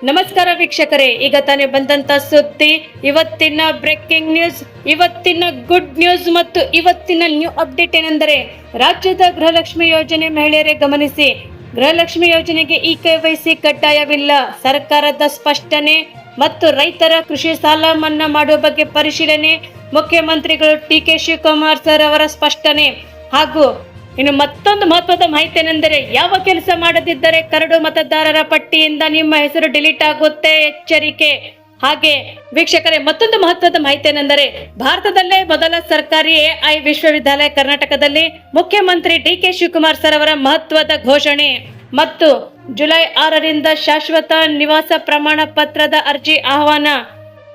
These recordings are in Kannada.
ನಮಸ್ಕಾರ ವೀಕ್ಷಕರೇ, ಈಗ ತಾನೇ ಬಂದಂತ ಸುದ್ದಿ, ಇವತ್ತಿನ ಬ್ರೇಕಿಂಗ್ ನ್ಯೂಸ್, ಇವತ್ತಿನ ಗುಡ್ ನ್ಯೂಸ್ ಮತ್ತು ಇವತ್ತಿನ ನ್ಯೂ ಅಪ್ಡೇಟ್ ಏನೆಂದರೆ ರಾಜ್ಯದ ಗೃಹಲಕ್ಷ್ಮಿ ಯೋಜನೆ ಮಹಿಳೆಯರೇ ಗಮನಿಸಿ. ಗೃಹಲಕ್ಷ್ಮಿ ಯೋಜನೆಗೆ ಇಕೆವೈಸಿ ಕಡ್ಡಾಯವಿಲ್ಲ, ಸರ್ಕಾರದ ಸ್ಪಷ್ಟನೆ ಮತ್ತು ರೈತರ ಕೃಷಿ ಸಾಲ ಮನ್ನಾ ಮಾಡುವ ಬಗ್ಗೆ ಪರಿಶೀಲನೆ, ಮುಖ್ಯಮಂತ್ರಿಗಳು ಡಿಕೆ ಶಿವಕುಮಾರ್ ಸರ್ ಅವರ ಸ್ಪಷ್ಟನೆ. ಹಾಗೂ ಇನ್ನು ಮತ್ತೊಂದು ಮಹತ್ವದ ಮಾಹಿತಿ ಏನೆಂದರೆ, ಯಾವ ಕೆಲಸ ಮಾಡದಿದ್ದರೆ ಕರಡು ಮತದಾರರ ಪಟ್ಟಿಯಿಂದ ನಿಮ್ಮ ಹೆಸರು ಡಿಲೀಟ್ ಆಗುತ್ತೆ, ಎಚ್ಚರಿಕೆ. ಹಾಗೆ ವೀಕ್ಷಕರೇ, ಮತ್ತೊಂದು ಮಹತ್ವದ ಮಾಹಿತಿ ಏನೆಂದರೆ, ಭಾರತದಲ್ಲೇ ಮೊದಲ ಸರ್ಕಾರಿ ಎಐ ವಿಶ್ವವಿದ್ಯಾಲಯ ಕರ್ನಾಟಕದಲ್ಲಿ ಮುಖ್ಯಮಂತ್ರಿ ಡಿಕೆ ಶಿವಕುಮಾರ್ ಸರ್ ಅವರ ಮಹತ್ವದ ಘೋಷಣೆ ಮತ್ತು ಜುಲೈ 6ರಿಂದ ಶಾಶ್ವತ ನಿವಾಸ ಪ್ರಮಾಣ ಪತ್ರದ ಅರ್ಜಿ ಆಹ್ವಾನ.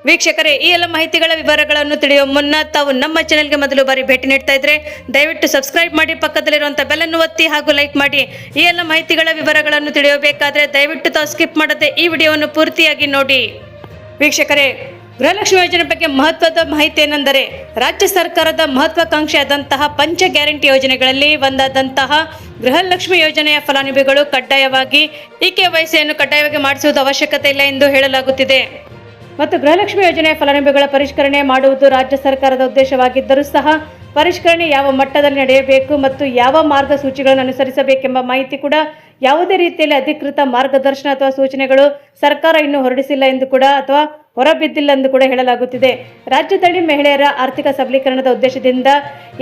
ವೀಕ್ಷಕರೇ, ಈ ಎಲ್ಲ ಮಾಹಿತಿಗಳ ವಿವರಗಳನ್ನು ತಿಳಿಯುವ ಮುನ್ನ ತಾವು ನಮ್ಮ ಚಾನೆಲ್ಗೆ ಮೊದಲು ಬಾರಿ ಭೇಟಿ ನೀಡ್ತಾ ಇದ್ರೆ ದಯವಿಟ್ಟು ಸಬ್ಸ್ಕ್ರೈಬ್ ಮಾಡಿ, ಪಕ್ಕದಲ್ಲಿರುವಂಥ ಬೆಲ್ಲನ್ನು ಒತ್ತಿ ಹಾಗೂ ಲೈಕ್ ಮಾಡಿ. ಈ ಎಲ್ಲ ಮಾಹಿತಿಗಳ ವಿವರಗಳನ್ನು ತಿಳಿಯಬೇಕಾದ್ರೆ ದಯವಿಟ್ಟು ತಾವು ಸ್ಕಿಪ್ ಮಾಡದೆ ಈ ವಿಡಿಯೋವನ್ನು ಪೂರ್ತಿಯಾಗಿ ನೋಡಿ. ವೀಕ್ಷಕರೇ, ಗೃಹಲಕ್ಷ್ಮಿ ಯೋಜನೆ ಬಗ್ಗೆ ಮಹತ್ವದ ಮಾಹಿತಿ ಏನೆಂದರೆ, ರಾಜ್ಯ ಸರ್ಕಾರದ ಮಹತ್ವಾಕಾಂಕ್ಷೆಯಾದಂತಹ ಪಂಚ ಗ್ಯಾರಂಟಿ ಯೋಜನೆಗಳಲ್ಲಿ ಒಂದಾದಂತಹ ಗೃಹಲಕ್ಷ್ಮಿ ಯೋಜನೆಯ ಫಲಾನುಭವಿಗಳು ಕಡ್ಡಾಯವಾಗಿ ಇಕೆವೈಸಿಯನ್ನು ಕಡ್ಡಾಯವಾಗಿ ಮಾಡಿಸುವುದು ಅವಶ್ಯಕತೆ ಇಲ್ಲ ಎಂದು ಹೇಳಲಾಗುತ್ತಿದೆ. ಮತ್ತು ಗೃಹಲಕ್ಷ್ಮಿ ಯೋಜನೆಯ ಫಲಾನುಭವಿಗಳ ಪರಿಷ್ಕರಣೆ ಮಾಡುವುದು ರಾಜ್ಯ ಸರ್ಕಾರದ ಉದ್ದೇಶವಾಗಿದ್ದರೂ ಸಹ ಪರಿಷ್ಕರಣೆ ಯಾವ ಮಟ್ಟದಲ್ಲಿ ನಡೆಯಬೇಕು ಮತ್ತು ಯಾವ ಮಾರ್ಗಸೂಚಿಗಳನ್ನು ಅನುಸರಿಸಬೇಕೆಂಬ ಮಾಹಿತಿ ಕೂಡ ಯಾವುದೇ ರೀತಿಯಲ್ಲಿ ಅಧಿಕೃತ ಮಾರ್ಗದರ್ಶನ ಅಥವಾ ಸೂಚನೆಗಳು ಸರ್ಕಾರ ಇನ್ನೂ ಹೊರಡಿಸಿಲ್ಲ ಎಂದು ಕೂಡ ಅಥವಾ ಹೊರಬಿದ್ದಿಲ್ಲ ಎಂದು ಕೂಡ ಹೇಳಲಾಗುತ್ತಿದೆ. ರಾಜ್ಯದಲ್ಲಿ ಮಹಿಳೆಯರ ಆರ್ಥಿಕ ಸಬಲೀಕರಣದ ಉದ್ದೇಶದಿಂದ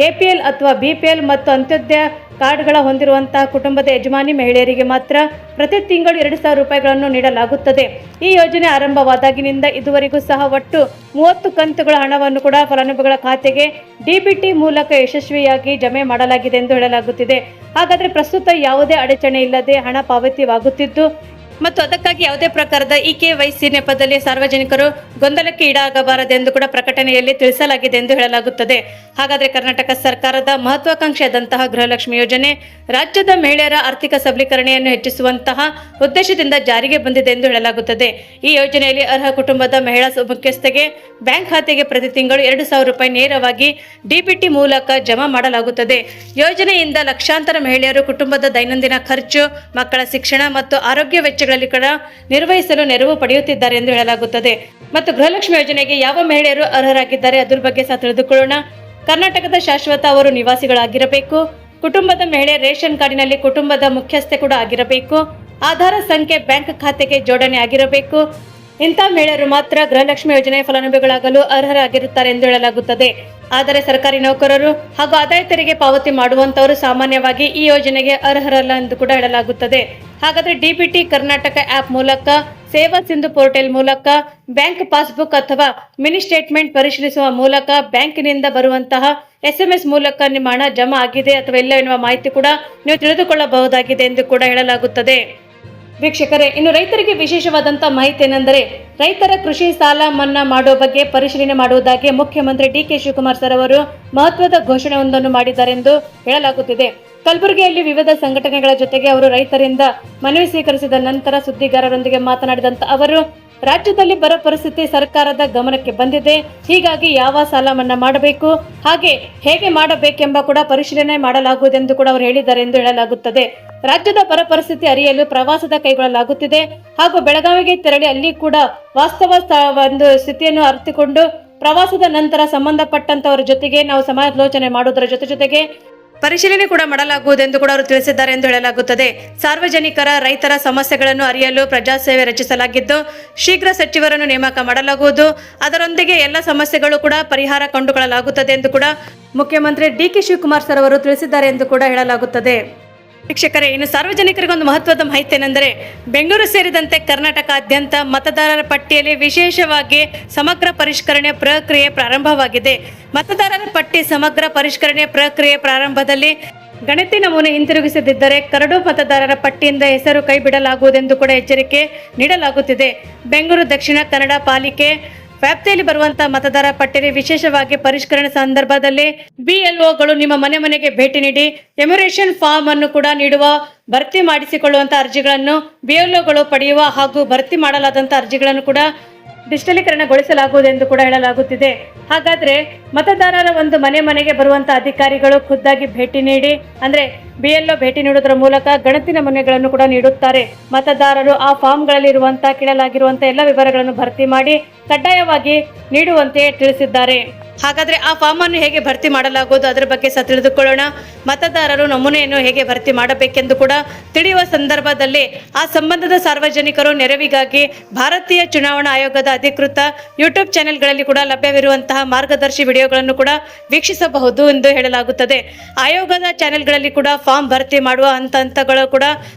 ಎಪಿಎಲ್ ಅಥವಾ ಬಿಪಿಎಲ್ ಮತ್ತು ಅಂತ್ಯೋದಯ ಕಾರ್ಡ್ಗಳ ಹೊಂದಿರುವಂತಹ ಕುಟುಂಬದ ಯಜಮಾನಿ ಮಹಿಳೆಯರಿಗೆ ಮಾತ್ರ ಪ್ರತಿ ತಿಂಗಳು 2,000 ರೂಪಾಯಿಗಳನ್ನು ನೀಡಲಾಗುತ್ತದೆ. ಈ ಯೋಜನೆ ಆರಂಭವಾದಾಗಿನಿಂದ ಇದುವರೆಗೂ ಸಹ ಒಟ್ಟು 30 ಕಂತುಗಳ ಹಣವನ್ನು ಕೂಡ ಫಲಾನುಭವಿಗಳ ಖಾತೆಗೆ ಡಿಬಿಟಿ ಮೂಲಕ ಯಶಸ್ವಿಯಾಗಿ ಜಮೆ ಮಾಡಲಾಗಿದೆ ಎಂದು ಹೇಳಲಾಗುತ್ತಿದೆ. ಹಾಗಾದರೆ ಪ್ರಸ್ತುತ ಯಾವುದೇ ಅಡಚಣೆ ಇಲ್ಲದೆ ಹಣ ಪಾವತಿಯಾಗುತ್ತಿದ್ದು ಮತ್ತು ಅದಕ್ಕಾಗಿ ಯಾವುದೇ ಪ್ರಕಾರದ ಇಕೆವೈಸಿ ನೆಪದಲ್ಲಿ ಸಾರ್ವಜನಿಕರು ಗೊಂದಲಕ್ಕೆ ಈಡಾಗಬಾರದೆಂದು ಕೂಡ ಪ್ರಕಟಣೆಯಲ್ಲಿ ತಿಳಿಸಲಾಗಿದೆ ಎಂದು ಹೇಳಲಾಗುತ್ತದೆ. ಹಾಗಾದರೆ ಕರ್ನಾಟಕ ಸರ್ಕಾರದ ಮಹತ್ವಾಕಾಂಕ್ಷೆಯಾದಂತಹ ಗೃಹಲಕ್ಷ್ಮಿ ಯೋಜನೆ ರಾಜ್ಯದ ಮಹಿಳೆಯರ ಆರ್ಥಿಕ ಸಬಲೀಕರಣೆಯನ್ನು ಹೆಚ್ಚಿಸುವಂತಹ ಉದ್ದೇಶದಿಂದ ಜಾರಿಗೆ ಬಂದಿದೆ ಎಂದು ಹೇಳಲಾಗುತ್ತದೆ. ಈ ಯೋಜನೆಯಲ್ಲಿ ಅರ್ಹ ಕುಟುಂಬದ ಮಹಿಳಾ ಮುಖ್ಯಸ್ಥೆಗೆ ಬ್ಯಾಂಕ್ ಖಾತೆಗೆ ಪ್ರತಿ ತಿಂಗಳು 2,000 ರೂಪಾಯಿ ನೇರವಾಗಿ ಡಿಬಿಟಿ ಮೂಲಕ ಜಮಾ ಮಾಡಲಾಗುತ್ತದೆ. ಯೋಜನೆಯಿಂದ ಲಕ್ಷಾಂತರ ಮಹಿಳೆಯರು ಕುಟುಂಬದ ದೈನಂದಿನ ಖರ್ಚು, ಮಕ್ಕಳ ಶಿಕ್ಷಣ ಮತ್ತು ಆರೋಗ್ಯ ವೆಚ್ಚಗಳಲ್ಲಿ ಕೂಡ ನಿರ್ವಹಿಸಲು ನೆರವು ಪಡೆಯುತ್ತಿದ್ದಾರೆ ಎಂದು ಹೇಳಲಾಗುತ್ತದೆ. ಮತ್ತು ಗೃಹಲಕ್ಷ್ಮಿ ಯೋಜನೆಗೆ ಯಾವ ಮಹಿಳೆಯರು ಅರ್ಹರಾಗಿದ್ದಾರೆ ಅದರ ಬಗ್ಗೆ ಸಹ ತಿಳಿದುಕೊಳ್ಳೋಣ. ಕರ್ನಾಟಕದ ಶಾಶ್ವತ ಅವರು ನಿವಾಸಿಗಳಾಗಿರಬೇಕು. ಕುಟುಂಬದ ಮಹಿಳೆ ರೇಷನ್ ಕಾರ್ಡಿನಲ್ಲಿ ಕುಟುಂಬದ ಮುಖ್ಯಸ್ಥೆ ಕೂಡ ಆಗಿರಬೇಕು. ಆಧಾರ ಸಂಖ್ಯೆ ಬ್ಯಾಂಕ್ ಖಾತೆಗೆ ಜೋಡಣೆ ಆಗಿರಬೇಕು. ಇಂಥ ಮಹಿಳೆಯರು ಮಾತ್ರ ಗೃಹಲಕ್ಷ್ಮಿ ಯೋಜನೆಯ ಫಲಾನುಭವಿಗಳಾಗಲು ಅರ್ಹರಾಗಿರುತ್ತಾರೆ ಎಂದು ಹೇಳಲಾಗುತ್ತದೆ. ಆದರೆ ಸರ್ಕಾರಿ ನೌಕರರು ಹಾಗೂ ಆದಾಯ ತೆರಿಗೆ ಪಾವತಿ ಮಾಡುವಂತವರು ಸಾಮಾನ್ಯವಾಗಿ ಈ ಯೋಜನೆಗೆ ಅರ್ಹರಲ್ಲ ಎಂದು ಕೂಡ ಹೇಳಲಾಗುತ್ತದೆ. ಹಾಗಾದರೆ ಡಿಬಿಟಿ ಕರ್ನಾಟಕ ಆ್ಯಪ್ ಮೂಲಕ, ಸೇವಾ ಸಿಂಧು ಪೋರ್ಟಲ್ ಮೂಲಕ, ಬ್ಯಾಂಕ್ ಪಾಸ್ಬುಕ್ ಅಥವಾ ಮಿನಿ ಸ್ಟೇಟ್ಮೆಂಟ್ ಪರಿಶೀಲಿಸುವ ಮೂಲಕ, ಬ್ಯಾಂಕಿನಿಂದ ಬರುವಂತಹ SMS ಮೂಲಕ ನಿಮ್ಮ ಹಣ ಜಮಾ ಆಗಿದೆ ಅಥವಾ ಇಲ್ಲ ಎನ್ನುವ ಮಾಹಿತಿ ಕೂಡ ನೀವು ತಿಳಿದುಕೊಳ್ಳಬಹುದಾಗಿದೆ ಎಂದು ಕೂಡ ಹೇಳಲಾಗುತ್ತದೆ. ವೀಕ್ಷಕರೇ, ಇನ್ನು ರೈತರಿಗೆ ವಿಶೇಷವಾದಂತಹ ಮಾಹಿತಿ ಏನೆಂದರೆ, ರೈತರ ಕೃಷಿ ಸಾಲ ಮನ್ನಾ ಮಾಡುವ ಬಗ್ಗೆ ಪರಿಶೀಲನೆ ಮಾಡುವುದಾಗಿ ಮುಖ್ಯಮಂತ್ರಿ ಡಿಕೆ ಶಿವಕುಮಾರ್ ಸರ್ ಅವರು ಮಹತ್ವದ ಘೋಷಣೆಯೊಂದನ್ನು ಮಾಡಿದ್ದಾರೆ ಎಂದು ಹೇಳಲಾಗುತ್ತಿದೆ. ಕಲಬುರಗಿಯಲ್ಲಿ ವಿವಿಧ ಸಂಘಟನೆಗಳ ಜೊತೆಗೆ ಅವರು ರೈತರಿಂದ ಮನವಿ ಸ್ವೀಕರಿಸಿದ ನಂತರ ಸುದ್ದಿಗಾರರೊಂದಿಗೆ ಮಾತನಾಡಿದಂತ ಅವರು, ರಾಜ್ಯದಲ್ಲಿ ಬರ ಪರಿಸ್ಥಿತಿ ಸರ್ಕಾರದ ಗಮನಕ್ಕೆ ಬಂದಿದೆ. ಹೀಗಾಗಿ ಯಾವ ಸಾಲ ಮನ್ನಾ ಮಾಡಬೇಕು, ಹಾಗೆ ಹೇಗೆ ಮಾಡಬೇಕೆಂಬ ಕೂಡ ಪರಿಶೀಲನೆ ಮಾಡಲಾಗುವುದೆಂದು ಕೂಡ ಅವರು ಹೇಳಿದ್ದಾರೆ ಎಂದು ಹೇಳಲಾಗುತ್ತದೆ. ರಾಜ್ಯದ ಬರ ಪರಿಸ್ಥಿತಿ ಅರಿಯಲು ಪ್ರವಾಸದ ಕೈಗೊಳ್ಳಲಾಗುತ್ತಿದೆ ಹಾಗೂ ಬೆಳಗಾವಿಗೆ ತೆರಳಿ ಅಲ್ಲಿ ಕೂಡ ವಾಸ್ತವ ಒಂದು ಸ್ಥಿತಿಯನ್ನು ಅರಿತುಕೊಂಡು ಪ್ರವಾಸದ ನಂತರ ಸಂಬಂಧಪಟ್ಟಂತವರ ಜೊತೆಗೆ ನಾವು ಸಮಾಲೋಚನೆ ಮಾಡುವುದರ ಜೊತೆಗೆ ಪರಿಶೀಲನೆ ಕೂಡ ಮಾಡಲಾಗುವುದೆಂದು ಕೂಡ ಅವರು ತಿಳಿಸಿದ್ದಾರೆ ಎಂದು ಹೇಳಲಾಗುತ್ತದೆ. ಸಾರ್ವಜನಿಕರ ರೈತರ ಸಮಸ್ಯೆಗಳನ್ನು ಅರಿಯಲು ಪ್ರಜಾಸೇವೆ ರಚಿಸಲಾಗಿದ್ದು ಶೀಘ್ರ ಸಚಿವರನ್ನು ನೇಮಕ ಮಾಡಲಾಗುವುದು. ಅದರೊಂದಿಗೆ ಎಲ್ಲ ಸಮಸ್ಯೆಗಳು ಕೂಡ ಪರಿಹಾರ ಕಂಡುಕೊಳ್ಳಲಾಗುತ್ತದೆ ಎಂದು ಕೂಡ ಮುಖ್ಯಮಂತ್ರಿ ಡಿಕೆ ಶಿವಕುಮಾರ್ ಸರ್ ಅವರು ತಿಳಿಸಿದ್ದಾರೆ ಎಂದು ಕೂಡ ಹೇಳಲಾಗುತ್ತದೆ. ವೀಕ್ಷಕರೇ, ಇನ್ನು ಸಾರ್ವಜನಿಕರಿಗೊಂದು ಮಹತ್ವದ ಮಾಹಿತಿ ಏನೆಂದರೆ, ಬೆಂಗಳೂರು ಸೇರಿದಂತೆ ಕರ್ನಾಟಕಾದ್ಯಂತ ಮತದಾರರ ಪಟ್ಟಿಯಲ್ಲಿ ವಿಶೇಷವಾಗಿ ಸಮಗ್ರ ಪರಿಷ್ಕರಣೆ ಪ್ರಕ್ರಿಯೆ ಪ್ರಾರಂಭವಾಗಿದೆ. ಮತದಾರರ ಪಟ್ಟಿ ಸಮಗ್ರ ಪರಿಷ್ಕರಣೆ ಪ್ರಕ್ರಿಯೆ ಪ್ರಾರಂಭದಲ್ಲಿ ಗಣತಿ ನಮೂನೆ ಹಿಂತಿರುಗಿಸದಿದ್ದರೆ ಕರಡು ಮತದಾರರ ಪಟ್ಟಿಯಿಂದ ಹೆಸರು ಕೈ ಬಿಡಲಾಗುವುದೆಂದು ಕೂಡ ಎಚ್ಚರಿಕೆ ನೀಡಲಾಗುತ್ತಿದೆ. ಬೆಂಗಳೂರು ದಕ್ಷಿಣ ಕನ್ನಡ ಪಾಲಿಕೆ ವ್ಯಾಪ್ತಿಯಲ್ಲಿ ಬರುವಂತಹ ಮತದಾರ ಪಟ್ಟಿಯಲ್ಲಿ ವಿಶೇಷವಾಗಿ ಪರಿಷ್ಕರಣೆ ಸಂದರ್ಭದಲ್ಲಿ BLOಗಳು ನಿಮ್ಮ ಮನೆಗೆ ಭೇಟಿ ನೀಡಿ ಎಮ್ಯುರೇಷನ್ ಫಾರ್ಮ್ ಅನ್ನು ಕೂಡ ನೀಡುವ, ಭರ್ತಿ ಮಾಡಿಸಿಕೊಳ್ಳುವಂತಹ ಅರ್ಜಿಗಳನ್ನು BLOಗಳು ಪಡೆಯುವ ಹಾಗೂ ಭರ್ತಿ ಮಾಡಲಾದಂತಹ ಅರ್ಜಿಗಳನ್ನು ಕೂಡ ಡಿಜಿಟಲೀಕರಣಗೊಳಿಸಲಾಗುವುದೆಂದು ಕೂಡ ಹೇಳಲಾಗುತ್ತಿದೆ. ಹಾಗಾದ್ರೆ ಮತದಾರರ ಒಂದು ಮನೆಗೆ ಬರುವಂತಹ ಅಧಿಕಾರಿಗಳು ಖುದ್ದಾಗಿ ಭೇಟಿ ನೀಡಿ, ಅಂದ್ರೆ BLO ಭೇಟಿ ನೀಡುವುದರ ಮೂಲಕ ಗಣತಿ ನಮೂನೆಗಳನ್ನು ಕೂಡ ನೀಡುತ್ತಾರೆ. ಮತದಾರರು ಆ ಫಾರ್ಮ್ಗಳಲ್ಲಿ ಇರುವಂತಹ ಕೇಳಲಾಗಿರುವಂತಹ ಎಲ್ಲ ವಿವರಗಳನ್ನು ಭರ್ತಿ ಮಾಡಿ ಕಡ್ಡಾಯವಾಗಿ ನೀಡುವಂತೆ ತಿಳಿಸಿದ್ದಾರೆ. ಹಾಗಾದ್ರೆ ಆ ಫಾರ್ಮ್ ಅನ್ನು ಹೇಗೆ ಭರ್ತಿ ಮಾಡಲಾಗುವುದು ಅದರ ಬಗ್ಗೆ ಸಹ ತಿಳಿದುಕೊಳ್ಳೋಣ. ಮತದಾರರು ನಮೂನೆಯನ್ನು ಹೇಗೆ ಭರ್ತಿ ಮಾಡಬೇಕೆಂದು ಕೂಡ ತಿಳಿಯುವ ಸಂದರ್ಭದಲ್ಲಿ ಆ ಸಂಬಂಧದ ಸಾರ್ವಜನಿಕರು ನೆರವಿಗಾಗಿ ಭಾರತೀಯ ಚುನಾವಣಾ ಆಯೋಗದ ಅಧಿಕೃತ ಯೂಟ್ಯೂಬ್ ಚಾನೆಲ್ಗಳಲ್ಲಿ ಕೂಡ ಲಭ್ಯವಿರುವಂತಹ ಮಾರ್ಗದರ್ಶಿ ವಿಡಿಯೋಗಳನ್ನು ಕೂಡ ವೀಕ್ಷಿಸಬಹುದು ಎಂದು ಹೇಳಲಾಗುತ್ತದೆ. ಆಯೋಗದ ಚಾನೆಲ್ಗಳಲ್ಲಿ ಕೂಡ ಫಾರ್ಮ್ ಭರ್ತಿ ಮಾಡುವ ಹಂತಗಳು ಕೂಡ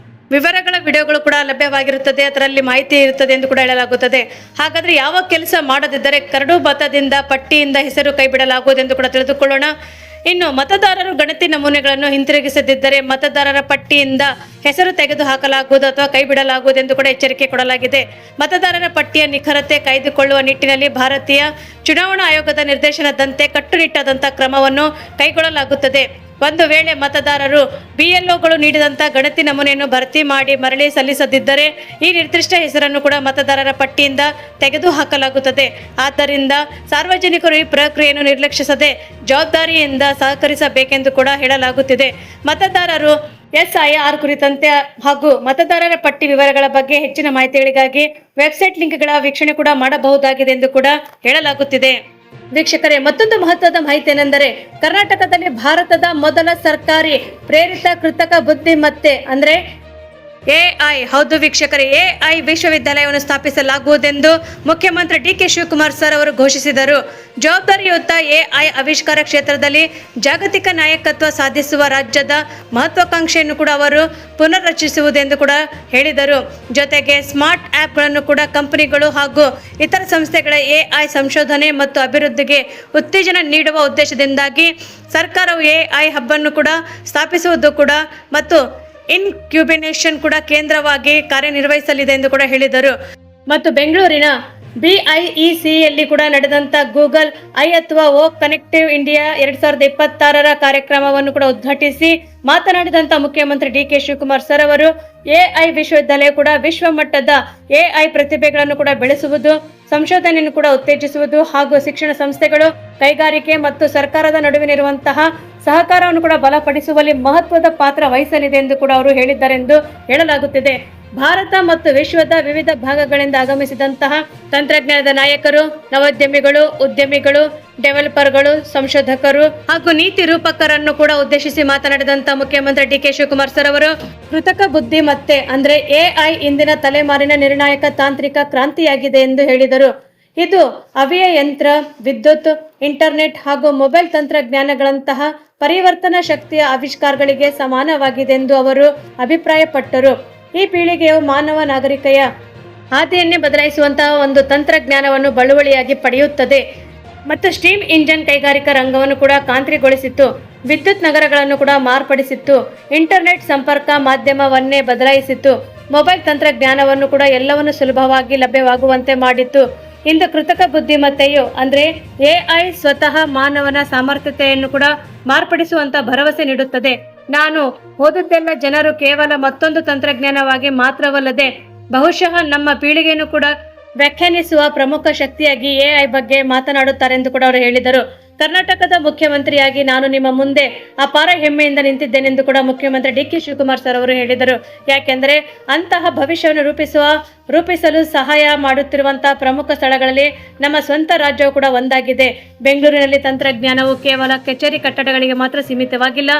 ವಿವರಗಳ ವಿಡಿಯೋಗಳು ಕೂಡ ಲಭ್ಯವಾಗಿರುತ್ತದೆ, ಅದರಲ್ಲಿ ಮಾಹಿತಿ ಇರುತ್ತದೆ ಎಂದು ಕೂಡ ಹೇಳಲಾಗುತ್ತದೆ. ಹಾಗಾದ್ರೆ ಯಾವ ಕೆಲಸ ಮಾಡದಿದ್ದರೆ ಕರಡು ಮತದಿಂದ ಪಟ್ಟಿಯಿಂದ ಹೆಸರು ಕೈಬಿಡಲಾಗುವುದೆಂದು ಕೂಡ ತಿಳಿದುಕೊಳ್ಳೋಣ. ಇನ್ನು ಮತದಾರರು ಗಣತಿ ನಮೂನೆಗಳನ್ನು ಹಿಂತಿರುಗಿಸದಿದ್ದರೆ ಮತದಾರರ ಪಟ್ಟಿಯಿಂದ ಹೆಸರು ತೆಗೆದು ಹಾಕಲಾಗುವುದು ಅಥವಾ ಕೈ ಬಿಡಲಾಗುವುದೆಂದು ಕೂಡ ಎಚ್ಚರಿಕೆ ಕೊಡಲಾಗಿದೆ. ಮತದಾರರ ಪಟ್ಟಿಯ ನಿಖರತೆ ಕಾಯ್ದುಕೊಳ್ಳುವ ನಿಟ್ಟಿನಲ್ಲಿ ಭಾರತೀಯ ಚುನಾವಣಾ ಆಯೋಗದ ನಿರ್ದೇಶನದಂತೆ ಕಟ್ಟುನಿಟ್ಟಾದಂತಹ ಕ್ರಮವನ್ನು ಕೈಗೊಳ್ಳಲಾಗುತ್ತದೆ. ಒಂದು ವೇಳೆ ಮತದಾರರು BLOಗಳು ನೀಡಿದಂಥ ಗಣತಿ ನಮೂನೆಯನ್ನು ಭರ್ತಿ ಮಾಡಿ ಮರಳಿ ಸಲ್ಲಿಸದಿದ್ದರೆ ಈ ನಿರ್ದಿಷ್ಟ ಹೆಸರನ್ನು ಕೂಡ ಮತದಾರರ ಪಟ್ಟಿಯಿಂದ ತೆಗೆದುಹಾಕಲಾಗುತ್ತದೆ. ಆದ್ದರಿಂದ ಸಾರ್ವಜನಿಕರು ಈ ಪ್ರಕ್ರಿಯೆಯನ್ನು ನಿರ್ಲಕ್ಷಿಸದೆ ಜವಾಬ್ದಾರಿಯಿಂದ ಸಹಕರಿಸಬೇಕೆಂದು ಕೂಡ ಹೇಳಲಾಗುತ್ತಿದೆ. ಮತದಾರರು SIR ಕುರಿತಂತೆ ಹಾಗೂ ಮತದಾರರ ಪಟ್ಟಿ ವಿವರಗಳ ಬಗ್ಗೆ ಹೆಚ್ಚಿನ ಮಾಹಿತಿಗಳಿಗಾಗಿ ವೆಬ್ಸೈಟ್ ಲಿಂಕ್ಗಳ ವೀಕ್ಷಣೆ ಕೂಡ ಮಾಡಬಹುದಾಗಿದೆ ಎಂದು ಕೂಡ ಹೇಳಲಾಗುತ್ತಿದೆ. ವೀಕ್ಷಕರೇ, ಮತ್ತೊಂದು ಮಹತ್ವದ ಮಾಹಿತಿ ಏನೆಂದರೆ ಕರ್ನಾಟಕದಲ್ಲಿ ಭಾರತದ ಮೊದಲ ಸರ್ಕಾರಿ ಪ್ರೇರಿತ ಕೃತಕ ಬುದ್ಧಿಮತ್ತೆ ಅಂದ್ರೆ AI, ಹೌದು ವೀಕ್ಷಕರೇ, AI ವಿಶ್ವವಿದ್ಯಾಲಯವನ್ನು ಸ್ಥಾಪಿಸಲಾಗುವುದೆಂದು ಮುಖ್ಯಮಂತ್ರಿ DK ಶಿವಕುಮಾರ್ ಸರ್ ಅವರು ಘೋಷಿಸಿದರು. ಜವಾಬ್ದಾರಿಯುತ AI ಆವಿಷ್ಕಾರ ಕ್ಷೇತ್ರದಲ್ಲಿ ಜಾಗತಿಕ ನಾಯಕತ್ವ ಸಾಧಿಸುವ ರಾಜ್ಯದ ಮಹತ್ವಾಕಾಂಕ್ಷೆಯನ್ನು ಕೂಡ ಅವರು ಪುನರ್ರಚಿಸುವುದೆಂದು ಕೂಡ ಹೇಳಿದರು. ಜೊತೆಗೆ ಸ್ಮಾರ್ಟ್ ಆ್ಯಪ್ಗಳನ್ನು ಕೂಡ ಕಂಪನಿಗಳು ಹಾಗೂ ಇತರ ಸಂಸ್ಥೆಗಳ AI ಸಂಶೋಧನೆ ಮತ್ತು ಅಭಿವೃದ್ಧಿಗೆ ಉತ್ತೇಜನ ನೀಡುವ ಉದ್ದೇಶದಿಂದಾಗಿ ಸರ್ಕಾರವು AI ಹಬ್ ಅನ್ನು ಕೂಡ ಸ್ಥಾಪಿಸುವುದು ಕೂಡ ಮತ್ತು ಇನ್ಕ್ಯುಬೇಷನ್ ಕೂಡ ಕೇಂದ್ರವಾಗಿ ಕಾರ್ಯನಿರ್ವಹಿಸಲಿದೆ ಎಂದು ಕೂಡ ಹೇಳಿದರು. ಮತ್ತು ಬೆಂಗಳೂರಿನ BIECಯಲ್ಲಿ ಕೂಡ ನಡೆದಂತ ಗೂಗಲ್ ಐ ಅಥವಾ ಓ ಕನೆಕ್ಟಿವ್ ಇಂಡಿಯಾ 2026 ಕಾರ್ಯಕ್ರಮವನ್ನು ಕೂಡ ಉದ್ಘಾಟಿಸಿ ಮಾತನಾಡಿದಂತ ಮುಖ್ಯಮಂತ್ರಿ DK ಶಿವಕುಮಾರ್ ಸರ್ ಅವರು AI ವಿಶ್ವವಿದ್ಯಾಲಯ ಕೂಡ ವಿಶ್ವ ಮಟ್ಟದ AI ಪ್ರತಿಭೆಗಳನ್ನು ಕೂಡ ಬೆಳೆಸುವುದು, ಸಂಶೋಧನೆಯನ್ನು ಕೂಡ ಉತ್ತೇಜಿಸುವುದು ಹಾಗೂ ಶಿಕ್ಷಣ ಸಂಸ್ಥೆಗಳು, ಕೈಗಾರಿಕೆ ಮತ್ತು ಸರ್ಕಾರದ ನಡುವಿನಿರುವಂತಹ ಸಹಕಾರವನ್ನು ಕೂಡ ಬಲಪಡಿಸುವಲ್ಲಿ ಮಹತ್ವದ ಪಾತ್ರ ವಹಿಸಲಿದೆ ಎಂದು ಕೂಡ ಅವರು ಹೇಳಿದ್ದಾರೆಂದು ಹೇಳಲಾಗುತ್ತಿದೆ. ಭಾರತ ಮತ್ತು ವಿಶ್ವದ ವಿವಿಧ ಭಾಗಗಳಿಂದ ಆಗಮಿಸಿದಂತಹ ತಂತ್ರಜ್ಞಾನದ ನಾಯಕರು, ನವೋದ್ಯಮಿಗಳು, ಉದ್ಯಮಿಗಳು, ಡೆವಲಪರ್ಗಳು, ಸಂಶೋಧಕರು ಹಾಗೂ ನೀತಿ ರೂಪಕರನ್ನು ಕೂಡ ಉದ್ದೇಶಿಸಿ ಮಾತನಾಡಿದಂತ ಮುಖ್ಯಮಂತ್ರಿ DK ಶಿವಕುಮಾರ್ ಸರ್ ಅವರು ಕೃತಕ ಬುದ್ಧಿಮತ್ತೆ ಅಂದ್ರೆ AI ಇಂದಿನ ತಲೆಮಾರಿನ ನಿರ್ಣಾಯಕ ತಾಂತ್ರಿಕ ಕ್ರಾಂತಿಯಾಗಿದೆ ಎಂದು ಹೇಳಿದರು. ಇದು ಅವಿಯ ಯಂತ್ರ, ವಿದ್ಯುತ್, ಇಂಟರ್ನೆಟ್ ಹಾಗೂ ಮೊಬೈಲ್ ತಂತ್ರಜ್ಞಾನಗಳಂತಹ ಪರಿವರ್ತನಾ ಶಕ್ತಿಯ ಆವಿಷ್ಕಾರಗಳಿಗೆ ಸಮಾನವಾಗಿದೆ ಎಂದು ಅವರು ಅಭಿಪ್ರಾಯಪಟ್ಟರು. ಈ ಪೀಳಿಗೆಯು ಮಾನವ ನಾಗರಿಕೆಯ ಹಾದಿಯನ್ನೇ ಬದಲಾಯಿಸುವಂತಹ ಒಂದು ತಂತ್ರಜ್ಞಾನವನ್ನು ಬಳುವಳಿಯಾಗಿ ಪಡೆಯುತ್ತದೆ ಮತ್ತು ಸ್ಟೀಮ್ ಇಂಜಿನ್ ಕೈಗಾರಿಕಾ ರಂಗವನ್ನು ಕೂಡ ಕಾಂತಿಗೊಳಿಸಿತು, ವಿದ್ಯುತ್ ನಗರಗಳನ್ನು ಕೂಡ ಮಾರ್ಪಡಿಸಿತ್ತು, ಇಂಟರ್ನೆಟ್ ಸಂಪರ್ಕ ಮಾಧ್ಯಮವನ್ನೇ ಬದಲಾಯಿಸಿತು, ಮೊಬೈಲ್ ತಂತ್ರಜ್ಞಾನವನ್ನು ಕೂಡ ಎಲ್ಲವನ್ನು ಸುಲಭವಾಗಿ ಲಭ್ಯವಾಗುವಂತೆ ಮಾಡಿತ್ತು. ಇಂದು ಕೃತಕ ಬುದ್ಧಿಮತ್ತೆಯು ಅಂದ್ರೆ AI ಸ್ವತಃ ಮಾನವನ ಸಾಮರ್ಥ್ಯತೆಯನ್ನು ಕೂಡ ಮಾರ್ಪಡಿಸುವಂತ ಭರವಸೆ ನೀಡುತ್ತದೆ. ನಾನು ಓದುತ್ತೆಲ್ಲ ಜನರು ಕೇವಲ ಮತ್ತೊಂದು ತಂತ್ರಜ್ಞಾನವಾಗಿ ಮಾತ್ರವಲ್ಲದೆ ಬಹುಶಃ ನಮ್ಮ ಪೀಳಿಗೆಯನ್ನು ಕೂಡ ವ್ಯಾಖ್ಯಾನಿಸುವ ಪ್ರಮುಖ ಶಕ್ತಿಯಾಗಿ AI ಬಗ್ಗೆ ಮಾತನಾಡುತ್ತಾರೆ ಎಂದು ಕೂಡ ಅವರು ಹೇಳಿದರು. ಕರ್ನಾಟಕದ ಮುಖ್ಯಮಂತ್ರಿಯಾಗಿ ನಾನು ನಿಮ್ಮ ಮುಂದೆ ಅಪಾರ ಹೆಮ್ಮೆಯಿಂದ ನಿಂತಿದ್ದೇನೆಂದು ಕೂಡ ಮುಖ್ಯಮಂತ್ರಿ DK ಶಿವಕುಮಾರ್ ಸರ್ ಅವರು ಹೇಳಿದರು. ಯಾಕೆಂದರೆ ಅಂತಹ ಭವಿಷ್ಯವನ್ನು ರೂಪಿಸಲು ಸಹಾಯ ಮಾಡುತ್ತಿರುವಂತಹ ಪ್ರಮುಖ ಸ್ಥಳಗಳಲ್ಲಿ ನಮ್ಮ ಸ್ವಂತ ರಾಜ್ಯವು ಕೂಡ ಒಂದಾಗಿದೆ. ಬೆಂಗಳೂರಿನಲ್ಲಿ ತಂತ್ರಜ್ಞಾನವು ಕೇವಲ ಕಚೇರಿ ಕಟ್ಟಡಗಳಿಗೆ ಮಾತ್ರ ಸೀಮಿತವಾಗಿಲ್ಲ.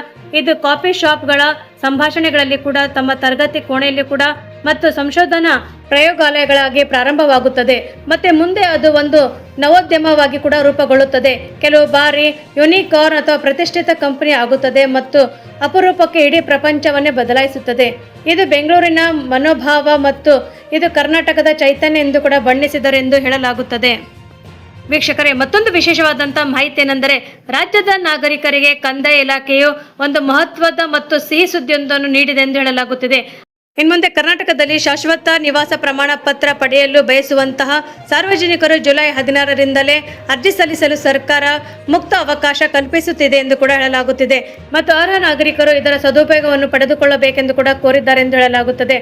ಇದು ಕಾಫಿ ಶಾಪ್ಗಳ ಸಂಭಾಷಣೆಗಳಲ್ಲಿ ಕೂಡ, ತಮ್ಮ ತರಗತಿ ಕೋಣೆಯಲ್ಲಿ ಕೂಡ ಮತ್ತು ಸಂಶೋಧನಾ ಪ್ರಯೋಗಾಲಯಗಳಾಗಿ ಪ್ರಾರಂಭವಾಗುತ್ತದೆ. ಮತ್ತೆ ಮುಂದೆ ಅದು ಒಂದು ನವೋದ್ಯಮವಾಗಿ ಕೂಡ ರೂಪುಗೊಳ್ಳುತ್ತದೆ. ಕೆಲವು ಬಾರಿ ಯೂನಿಕಾರ್ನ್ ಅಥವಾ ಪ್ರತಿಷ್ಠಿತ ಕಂಪನಿ ಆಗುತ್ತದೆ ಮತ್ತು ಅಪರೂಪಕ್ಕೆ ಇಡೀ ಪ್ರಪಂಚವನ್ನೇ ಬದಲಾಯಿಸುತ್ತದೆ. ಇದು ಬೆಂಗಳೂರಿನ ಮನೋಭಾವ ಮತ್ತು ಇದು ಕರ್ನಾಟಕದ ಚೈತನ್ಯ ಎಂದು ಕೂಡ ಬಣ್ಣಿಸಿದರು ಎಂದು ಹೇಳಲಾಗುತ್ತದೆ. ವೀಕ್ಷಕರೇ, ಮತ್ತೊಂದು ವಿಶೇಷವಾದಂತಹ ಮಾಹಿತಿ ಏನೆಂದರೆ ರಾಜ್ಯದ ನಾಗರಿಕರಿಗೆ ಕಂದಾಯ ಇಲಾಖೆಯು ಒಂದು ಮಹತ್ವದ ಮತ್ತು ಸಿಹಿ ಸುದ್ದಿಯೊಂದನ್ನು ನೀಡಿದೆ ಎಂದು ಹೇಳಲಾಗುತ್ತಿದೆ. ಇನ್ಮುಂದೆ ಕರ್ನಾಟಕದಲ್ಲಿ ಶಾಶ್ವತ ನಿವಾಸ ಪ್ರಮಾಣ ಪತ್ರ ಪಡೆಯಲು ಬಯಸುವಂತಹ ಸಾರ್ವಜನಿಕರು ಜುಲೈ 16ರಿಂದಲೇ ಅರ್ಜಿ ಸಲ್ಲಿಸಲು ಸರ್ಕಾರ ಮುಕ್ತ ಅವಕಾಶ ಕಲ್ಪಿಸುತ್ತಿದೆ ಎಂದು ಕೂಡ ಹೇಳಲಾಗುತ್ತಿದೆ ಮತ್ತು ಅರ್ಹ ನಾಗರಿಕರು ಇದರ ಸದುಪಯೋಗವನ್ನು ಪಡೆದುಕೊಳ್ಳಬೇಕೆಂದು ಕೂಡ ಕೋರಿದ್ದಾರೆ ಎಂದು ಹೇಳಲಾಗುತ್ತದೆ.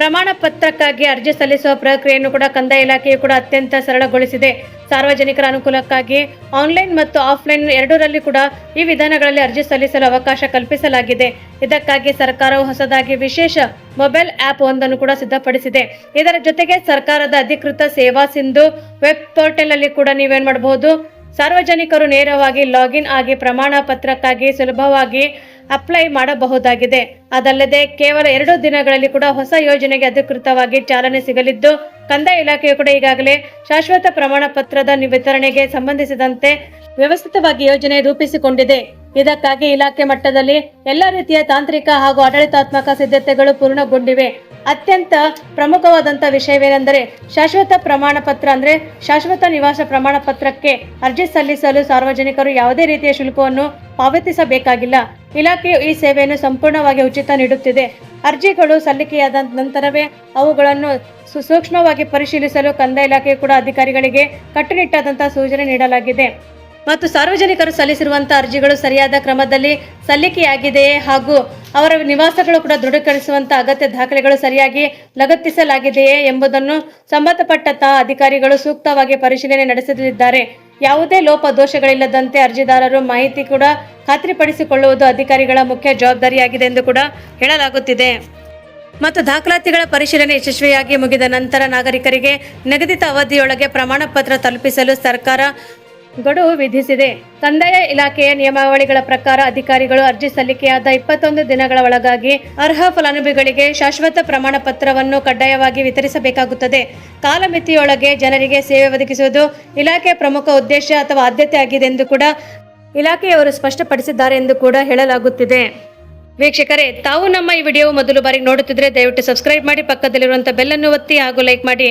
ಪ್ರಮಾಣ ಪತ್ರಕ್ಕಾಗಿ ಅರ್ಜಿ ಸಲ್ಲಿಸುವ ಪ್ರಕ್ರಿಯೆಯನ್ನು ಕೂಡ ಕಂದಾಯ ಇಲಾಖೆಯು ಕೂಡ ಅತ್ಯಂತ ಸರಳಗೊಳಿಸಿದೆ. ಸಾರ್ವಜನಿಕರ ಅನುಕೂಲಕ್ಕಾಗಿ ಆನ್ಲೈನ್ ಮತ್ತು ಆಫ್ಲೈನ್ ಎರಡರಲ್ಲಿ ಕೂಡ ಈ ವಿಧಾನಗಳಲ್ಲಿ ಅರ್ಜಿ ಸಲ್ಲಿಸಲು ಅವಕಾಶ ಕಲ್ಪಿಸಲಾಗಿದೆ. ಇದಕ್ಕಾಗಿ ಸರ್ಕಾರವು ಹೊಸದಾಗಿ ವಿಶೇಷ ಮೊಬೈಲ್ ಆ್ಯಪ್ ಒಂದನ್ನು ಕೂಡ ಸಿದ್ಧಪಡಿಸಿದೆ. ಇದರ ಜೊತೆಗೆ ಸರ್ಕಾರದ ಅಧಿಕೃತ ಸೇವಾ ಸಿಂಧು ವೆಬ್ ಪೋರ್ಟಲ್ ಅಲ್ಲಿ ಕೂಡ ನೀವೇನ್ ಮಾಡಬಹುದು, ಸಾರ್ವಜನಿಕರು ನೇರವಾಗಿ ಲಾಗಿನ್ ಆಗಿ ಪ್ರಮಾಣ ಪತ್ರಕ್ಕಾಗಿ ಸುಲಭವಾಗಿ ಅಪ್ಲೈ ಮಾಡಬಹುದಾಗಿದೆ. ಅದಲ್ಲದೆ ಕೇವಲ 2 ದಿನಗಳಲ್ಲಿ ಕೂಡ ಹೊಸ ಯೋಜನೆಗೆ ಅಧಿಕೃತವಾಗಿ ಚಾಲನೆ ಸಿಗಲಿದ್ದು, ಕಂದಾಯ ಇಲಾಖೆಯು ಕೂಡ ಈಗಾಗಲೇ ಶಾಶ್ವತ ಪ್ರಮಾಣ ಪತ್ರದ ವಿತರಣೆಗೆ ಸಂಬಂಧಿಸಿದಂತೆ ವ್ಯವಸ್ಥಿತವಾಗಿ ಯೋಜನೆ ರೂಪಿಸಿಕೊಂಡಿದೆ. ಇದಕ್ಕಾಗಿ ಇಲಾಖೆ ಮಟ್ಟದಲ್ಲಿ ಎಲ್ಲ ರೀತಿಯ ತಾಂತ್ರಿಕ ಹಾಗೂ ಆಡಳಿತಾತ್ಮಕ ಸಿದ್ಧತೆಗಳು ಪೂರ್ಣಗೊಂಡಿವೆ. ಅತ್ಯಂತ ಪ್ರಮುಖವಾದಂಥ ವಿಷಯವೇನೆಂದರೆ ಶಾಶ್ವತ ಪ್ರಮಾಣ ಪತ್ರ ಅಂದರೆ ಶಾಶ್ವತ ನಿವಾಸ ಪ್ರಮಾಣ ಪತ್ರಕ್ಕೆ ಅರ್ಜಿ ಸಲ್ಲಿಸಲು ಸಾರ್ವಜನಿಕರು ಯಾವುದೇ ರೀತಿಯ ಶುಲ್ಕವನ್ನು ಪಾವತಿಸಬೇಕಾಗಿಲ್ಲ. ಇಲಾಖೆಯು ಈ ಸೇವೆಯನ್ನು ಸಂಪೂರ್ಣವಾಗಿ ಉಚಿತ ನೀಡುತ್ತಿದೆ. ಅರ್ಜಿಗಳು ಸಲ್ಲಿಕೆಯಾದ ನಂತರವೇ ಅವುಗಳನ್ನು ಸೂಕ್ಷ್ಮವಾಗಿ ಪರಿಶೀಲಿಸಲು ಕಂದಾಯ ಇಲಾಖೆಯು ಕೂಡ ಅಧಿಕಾರಿಗಳಿಗೆ ಕಟ್ಟುನಿಟ್ಟಾದಂತಹ ಸೂಚನೆ ನೀಡಲಾಗಿದೆ. ಮತ್ತು ಸಾರ್ವಜನಿಕರು ಸಲ್ಲಿಸಿರುವಂತಹ ಅರ್ಜಿಗಳು ಸರಿಯಾದ ಕ್ರಮದಲ್ಲಿ ಸಲ್ಲಿಕೆಯಾಗಿದೆಯೇ ಹಾಗೂ ಅವರ ನಿವಾಸಗಳು ಕೂಡ ದೃಢೀಕರಿಸುವಂತಹ ಅಗತ್ಯ ದಾಖಲೆಗಳು ಸರಿಯಾಗಿ ಲಗತ್ತಿಸಲಾಗಿದೆಯೇ ಎಂಬುದನ್ನು ಸಂಬಂಧಪಟ್ಟಂತಹ ಅಧಿಕಾರಿಗಳು ಸೂಕ್ತವಾಗಿ ಪರಿಶೀಲನೆ ನಡೆಸಲಿದ್ದಾರೆ. ಯಾವುದೇ ಲೋಪದೋಷಗಳಿಲ್ಲದಂತೆ ಅರ್ಜಿದಾರರು ಮಾಹಿತಿ ಕೂಡ ಖಾತ್ರಿಪಡಿಸಿಕೊಳ್ಳುವುದು ಅಧಿಕಾರಿಗಳ ಮುಖ್ಯ ಜವಾಬ್ದಾರಿಯಾಗಿದೆ ಎಂದು ಕೂಡ ಹೇಳಲಾಗುತ್ತಿದೆ. ಮತ್ತು ದಾಖಲಾತಿಗಳ ಪರಿಶೀಲನೆ ಯಶಸ್ವಿಯಾಗಿ ಮುಗಿದ ನಂತರ ನಾಗರಿಕರಿಗೆ ನಿಗದಿತ ಅವಧಿಯೊಳಗೆ ಪ್ರಮಾಣ ಪತ್ರ ತಲುಪಿಸಲು ಸರ್ಕಾರ ಗಡುವು ವಿಧಿಸಿದೆ. ಕಂದಾಯ ಇಲಾಖೆಯ ನಿಯಮಾವಳಿಗಳ ಪ್ರಕಾರ ಅಧಿಕಾರಿಗಳು ಅರ್ಜಿ ಸಲ್ಲಿಕೆಯಾದ 21 ದಿನಗಳ ಒಳಗಾಗಿ ಅರ್ಹ ಫಲಾನುಭವಿಗಳಿಗೆ ಶಾಶ್ವತ ಪ್ರಮಾಣ ಪತ್ರವನ್ನು ಕಡ್ಡಾಯವಾಗಿ ವಿತರಿಸಬೇಕಾಗುತ್ತದೆ. ಕಾಲಮಿತಿಯೊಳಗೆ ಜನರಿಗೆ ಸೇವೆ ಒದಗಿಸುವುದು ಇಲಾಖೆಯ ಪ್ರಮುಖ ಉದ್ದೇಶ ಅಥವಾ ಆದ್ಯತೆ ಆಗಿದೆ ಎಂದು ಕೂಡ ಇಲಾಖೆಯವರು ಸ್ಪಷ್ಟಪಡಿಸಿದ್ದಾರೆ ಎಂದು ಕೂಡ ಹೇಳಲಾಗುತ್ತಿದೆ. ವೀಕ್ಷಕರೇ, ತಾವು ನಮ್ಮ ಈ ವಿಡಿಯೋ ಮೊದಲು ಬಾರಿಗೆ ನೋಡುತ್ತಿದ್ದರೆ ದಯವಿಟ್ಟು ಸಬ್ಸ್ಕ್ರೈಬ್ ಮಾಡಿ, ಪಕ್ಕದಲ್ಲಿರುವಂಥ ಬೆಲ್ಲನ್ನು ಒತ್ತಿ ಹಾಗೂ ಲೈಕ್ ಮಾಡಿ.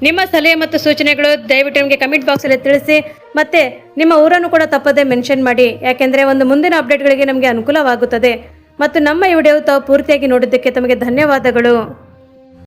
ನಿಮ್ಮ ಸಲಹೆ ಮತ್ತು ಸೂಚನೆಗಳು ದಯವಿಟ್ಟು ನಮಗೆ ಕಮೆಂಟ್ ಬಾಕ್ಸಲ್ಲಿ ತಿಳಿಸಿ. ಮತ್ತೆ ನಿಮ್ಮ ಊರನ್ನು ಕೂಡ ತಪ್ಪದೆ ಮೆನ್ಷನ್ ಮಾಡಿ, ಯಾಕೆಂದರೆ ಒಂದು ಮುಂದಿನ ಅಪ್ಡೇಟ್ಗಳಿಗೆ ನಮಗೆ ಅನುಕೂಲವಾಗುತ್ತದೆ. ಮತ್ತು ನಮ್ಮ ಈ ವಿಡಿಯೋ ತಾವು ಪೂರ್ತಿಯಾಗಿ ನೋಡಿದ್ದಕ್ಕೆ ತಮಗೆ ಧನ್ಯವಾದಗಳು.